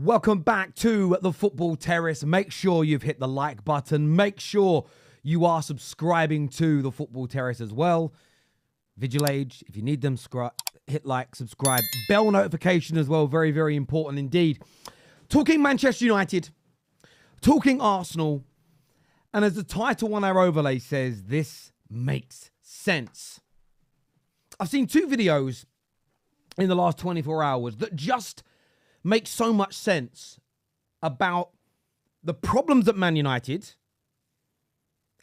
Welcome back to the Football Terrace. Make sure you've hit the like button. Make sure you are subscribing to the Football Terrace as well. Visual Age, if you need them, hit like, subscribe. Bell notification as well. Very, very important indeed. Talking Manchester United, talking Arsenal, and as the title on our overlay says, this makes sense. I've seen two videos in the last 24 hours that just make so much sense about the problems at Man United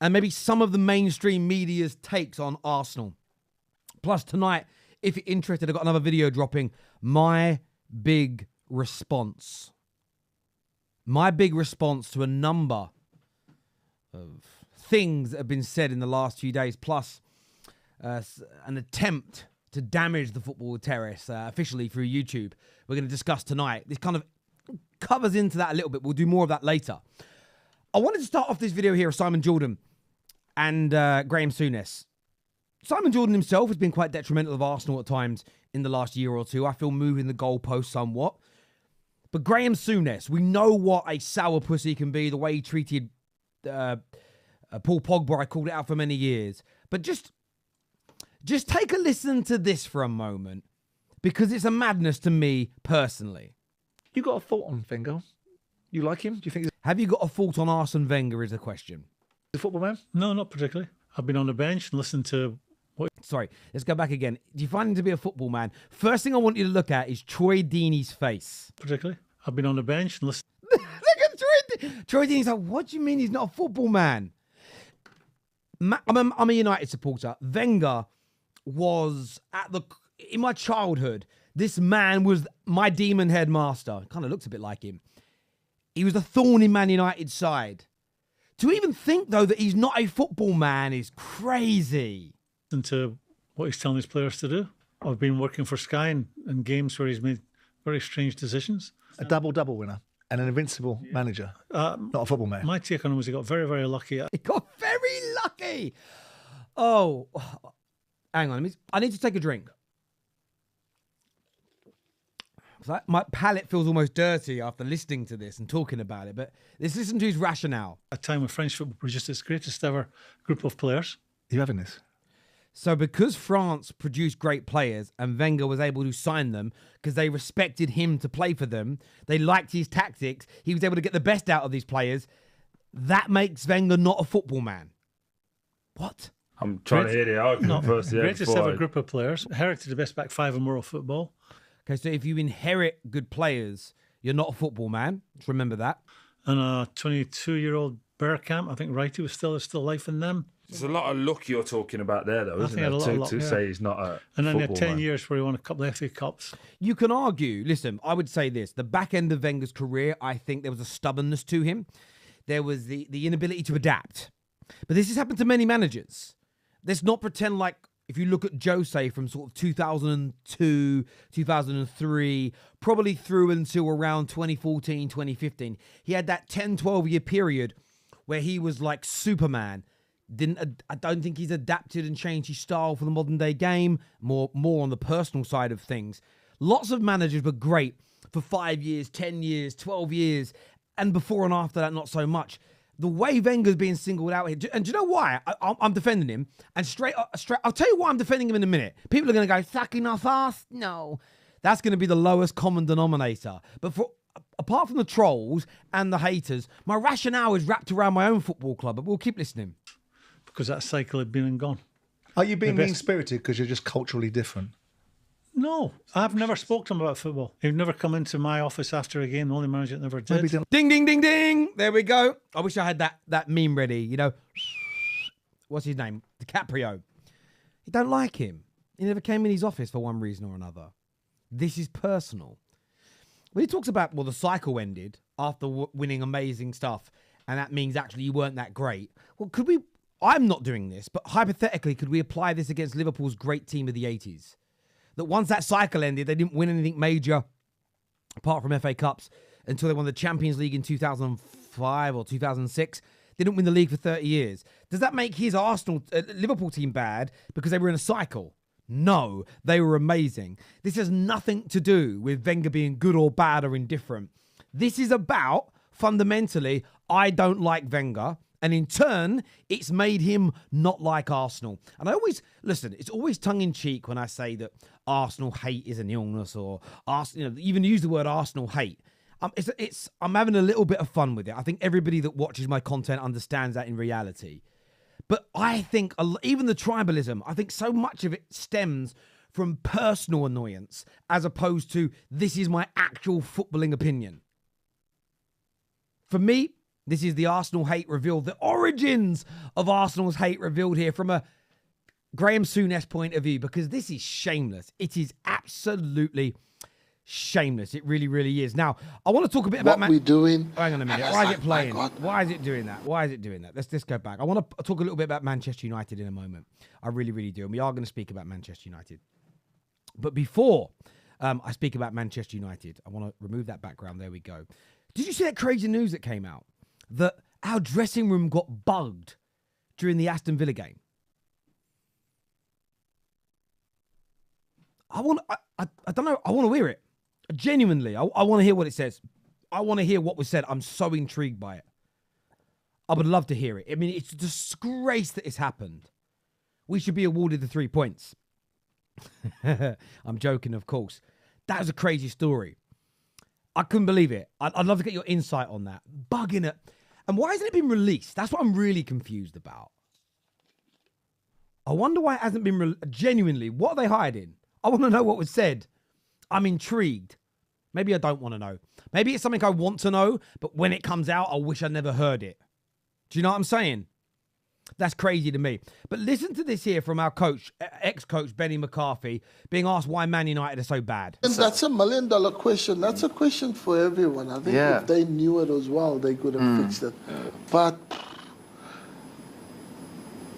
and maybe some of the mainstream media's takes on Arsenal. Plus tonight, if you're interested, I've got another video dropping. My big response. My big response to a number of things that have been said in the last few days, plus an attempt to damage the Football Terrace officially through YouTube. We're going to discuss tonight. This kind of covers into that a little bit. We'll do more of that later. I wanted to start off this video here with Simon Jordan and Graham Souness. Simon Jordan himself has been quite detrimental of Arsenal at times in the last year or two. I feel moving the goalpost somewhat. But Graham Souness, we know what a sourpuss he can be, the way he treated Paul Pogba. I called it out for many years. But just take a listen to this for a moment, because it's a madness to me personally. You got a thought on Wenger? You like him? Do you think he's Have you got a thought on Arsene Wenger is the question. a football man? No, not particularly. I've been on the bench and listened to what... Sorry, let's go back again. Do you find him to be a football man? First thing I want you to look at is Troy Deeney's face. Particularly? I've been on the bench and listened... Look at Troy Deeney's like, what do you mean he's not a football man? I'm a United supporter. Wenger was in my childhood, this man was my demon headmaster. Kind of looks a bit like him. He was the thorn in Man United's side. To even think, though, that he's not a football man is crazy. to what he's telling his players to do. I've been working for Sky in games where he's made very strange decisions. A double-double winner and an invincible manager, not a football man. My take on him was he got very, very lucky. He got very lucky. Oh, hang on. I need to take a drink. My palate feels almost dirty after listening to this and talking about it. But let's listen to his rationale. A time when French football was just its greatest ever group of players. Are you having this? So because France produced great players and Wenger was able to sign them because they respected him to play for them, they liked his tactics, he was able to get the best out of these players, that makes Wenger not a football man. What? I'm trying to hear the argument first. Yeah, greatest ever group of players, inherited the best back five in world football. Okay, so if you inherit good players, you're not a football man. Just remember that. And a 22-year-old Bergkamp, I think Wrighty was still life in them. There's a lot of luck you're talking about there, though, isn't there? To say he's not a and then he had football 10 man. years where he won a couple of FA Cups. You can argue, listen, I would say this. The back end of Wenger's career, I think there was a stubbornness to him. There was the inability to adapt. But this has happened to many managers. Let's not pretend like, if you look at Jose from sort of 2002, 2003, probably through until around 2014, 2015, he had that 10, 12-year period where he was like Superman. I don't think he's adapted and changed his style for the modern day game, more on the personal side of things. Lots of managers were great for 5 years, 10 years, 12 years, and before and after that, not so much. The way Wenger's being singled out here, and do you know why I'm defending him? And straight, I'll tell you why I'm defending him in a minute. People are going to go, sucking off ass? No. That's going to be the lowest common denominator. But apart from the trolls and the haters, my rationale is wrapped around my own football club, but we'll keep listening. Because that cycle had been and gone. Are you being mean-spirited because you're just culturally different? No, I've never spoke to him about football. He'd never come into my office after a game. The only manager that never did. Ding, ding, ding, ding. There we go. I wish I had that meme ready. You know, what's his name? DiCaprio. You don't like him. He never came in his office for one reason or another. This is personal. When he talks about, well, the cycle ended after winning amazing stuff, and that means actually you weren't that great. Well, could we... I'm not doing this, but hypothetically, could we apply this against Liverpool's great team of the 80s? That once that cycle ended, they didn't win anything major, apart from FA Cups, until they won the Champions League in 2005 or 2006. They didn't win the league for 30 years. Does that make his Liverpool team bad because they were in a cycle? No, they were amazing. This has nothing to do with Wenger being good or bad or indifferent. This is about, fundamentally, I don't like Wenger. And in turn, it's made him not like Arsenal. And I always, listen, it's always tongue-in-cheek when I say that Arsenal hate is an illness, or even use the word Arsenal hate. I'm having a little bit of fun with it. I think everybody that watches my content understands that in reality. But I think even the tribalism, I think so much of it stems from personal annoyance as opposed to this is my actual footballing opinion. For me, this is the Arsenal hate revealed, the origins of Arsenal's hate revealed here from a Graham Souness point of view, because this is shameless. It is absolutely shameless. It really, really is. Now, I want to talk a bit about... What we're doing... Hang on a minute. Why is it playing? Why is it doing that? Why is it doing that? Let's go back. I want to talk a little bit about Manchester United in a moment. I really, really do. And we are going to speak about Manchester United. But before I speak about Manchester United, I want to remove that background. There we go. Did you see that crazy news that came out? That our dressing room got bugged during the Aston Villa game. I don't know. I want to hear it. Genuinely, I want to hear what it says. I want to hear what was said. I'm so intrigued by it. I would love to hear it. I mean, it's a disgrace that it's happened. We should be awarded the 3 points. I'm joking, of course. That was a crazy story. I couldn't believe it. I'd love to get your insight on that. Bugging it. And why hasn't it been released? That's what I'm really confused about. I wonder why it hasn't been genuinely. What are they hiding? I want to know what was said. I'm intrigued. Maybe I don't want to know. Maybe it's something I want to know, but when it comes out, I wish I never heard it. Do you know what I'm saying? That's crazy to me. But listen to this here from our coach, ex-coach Benny McCarthy, being asked why Man United are so bad. And that's $1 million question. That's a question for everyone. I think if they knew it as well, they could have fixed it. But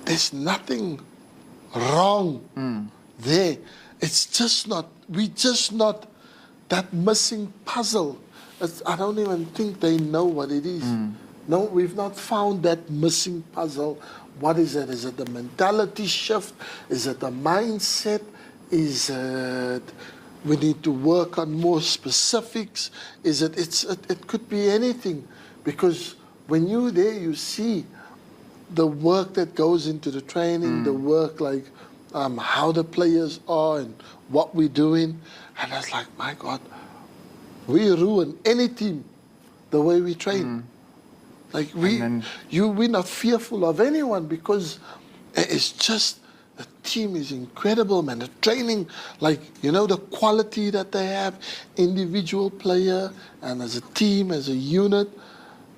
there's nothing wrong there. It's just not, that missing puzzle. I don't even think they know what it is. No, we've not found that missing puzzle. What is it? Is it the mentality shift? Is it the mindset? Is it we need to work on more specifics? Is it? It could be anything, because when you're there, you see the work that goes into the training, the work like how the players are and what we're doing, and it's like, my God, we ruin any team the way we train. Like we're not fearful of anyone, because it's just, the team is incredible, man. The training, like, you know, the quality that they have, individual player and as a team, as a unit.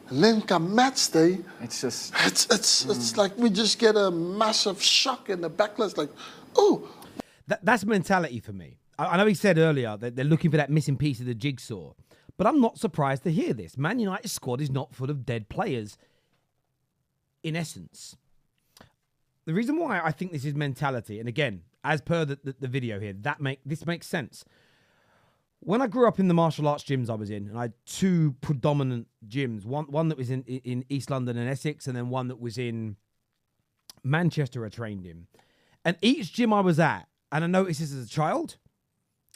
And then come match day, it's just, it's like we just get a massive shock in the backlash, like, oh. That's mentality for me. I know he said earlier that they're looking for that missing piece of the jigsaw. But I'm not surprised to hear this. Man United's squad is not full of dead players, in essence. The reason why I think this is mentality, and again, as per the video here, this makes sense. When I grew up in the martial arts gyms I was in, and I had two predominant gyms, one that was in East London and Essex, and then one that was in Manchester I trained in. And each gym I was at, and I noticed this as a child,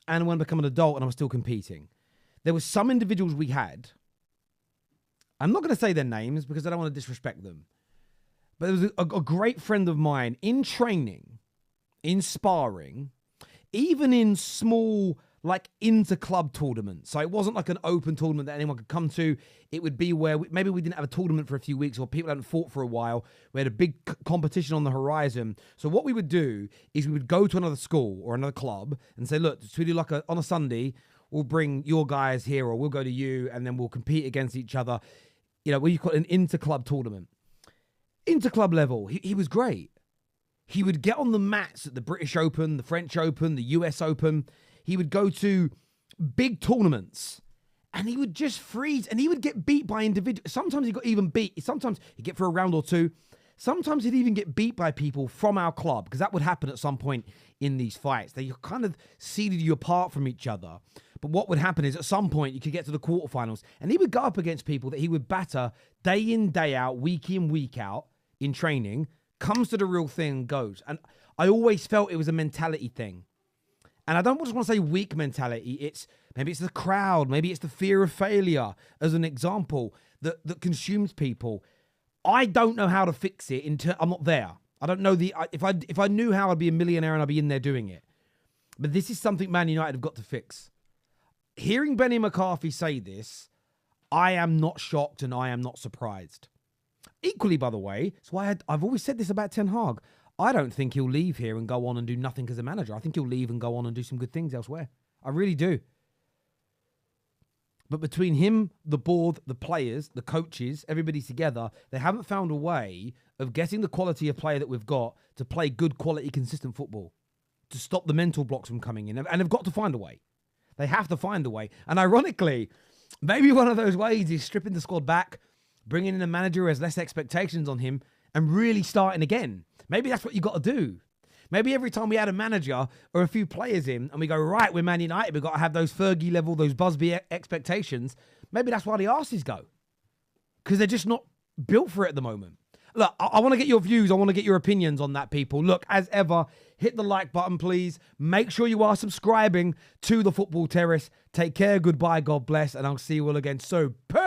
and when I became an adult and I was still competing, there were some individuals we had, I'm not going to say their names because I don't want to disrespect them, but there was a great friend of mine in training, in sparring, even in small, like, inter-club tournaments. So it wasn't like an open tournament that anyone could come to. It would be where maybe we didn't have a tournament for a few weeks, or people hadn't fought for a while. We had a big competition on the horizon. So what we would do is we would go to another school or another club and say, look, so we do like on a Sunday, we'll bring your guys here, or we'll go to you, and then we'll compete against each other. You know, what you call an inter-club tournament. Inter-club level, he was great. He would get on the mats at the British Open, the French Open, the US Open. He would go to big tournaments, and he would just freeze, and he would get beat by individuals. Sometimes he got even beat. Sometimes he'd get for a round or two. Sometimes he'd even get beat by people from our club, because that would happen at some point in these fights. They kind of seeded you apart from each other. But what would happen is at some point you could get to the quarterfinals, and he would go up against people that he would batter day in, day out, week in, week out in training, comes to the real thing and goes. And I always felt it was a mentality thing. And I don't just want to say weak mentality. Maybe it's the crowd. Maybe it's the fear of failure, as an example, that consumes people. I don't know how to fix it. I'm not there. I don't know if I knew how, I'd be a millionaire and I'd be in there doing it. But this is something Man United have got to fix. Hearing Benny McCarthy say this, I am not shocked and I am not surprised. Equally, by the way, it's why I've always said this about Ten Hag. I don't think he'll leave here and go on and do nothing as a manager. I think he'll leave and go on and do some good things elsewhere. I really do. But between him, the board, the players, the coaches, everybody together, they haven't found a way of getting the quality of player that we've got to play good quality, consistent football, to stop the mental blocks from coming in. And they've got to find a way. They have to find a way. And ironically, maybe one of those ways is stripping the squad back, bringing in a manager who has less expectations on him, and really starting again. Maybe that's what you got to do. Maybe every time we had a manager or a few players in and we go, right, we're Man United, we've got to have those Fergie level, those Busby expectations. Maybe that's why the arses go. Because they're just not built for it at the moment. Look, I want to get your views. I want to get your opinions on that, people. Look, as ever, hit the like button, please. Make sure you are subscribing to the Football Terrace. Take care, goodbye, God bless, and I'll see you all again soon. Peace.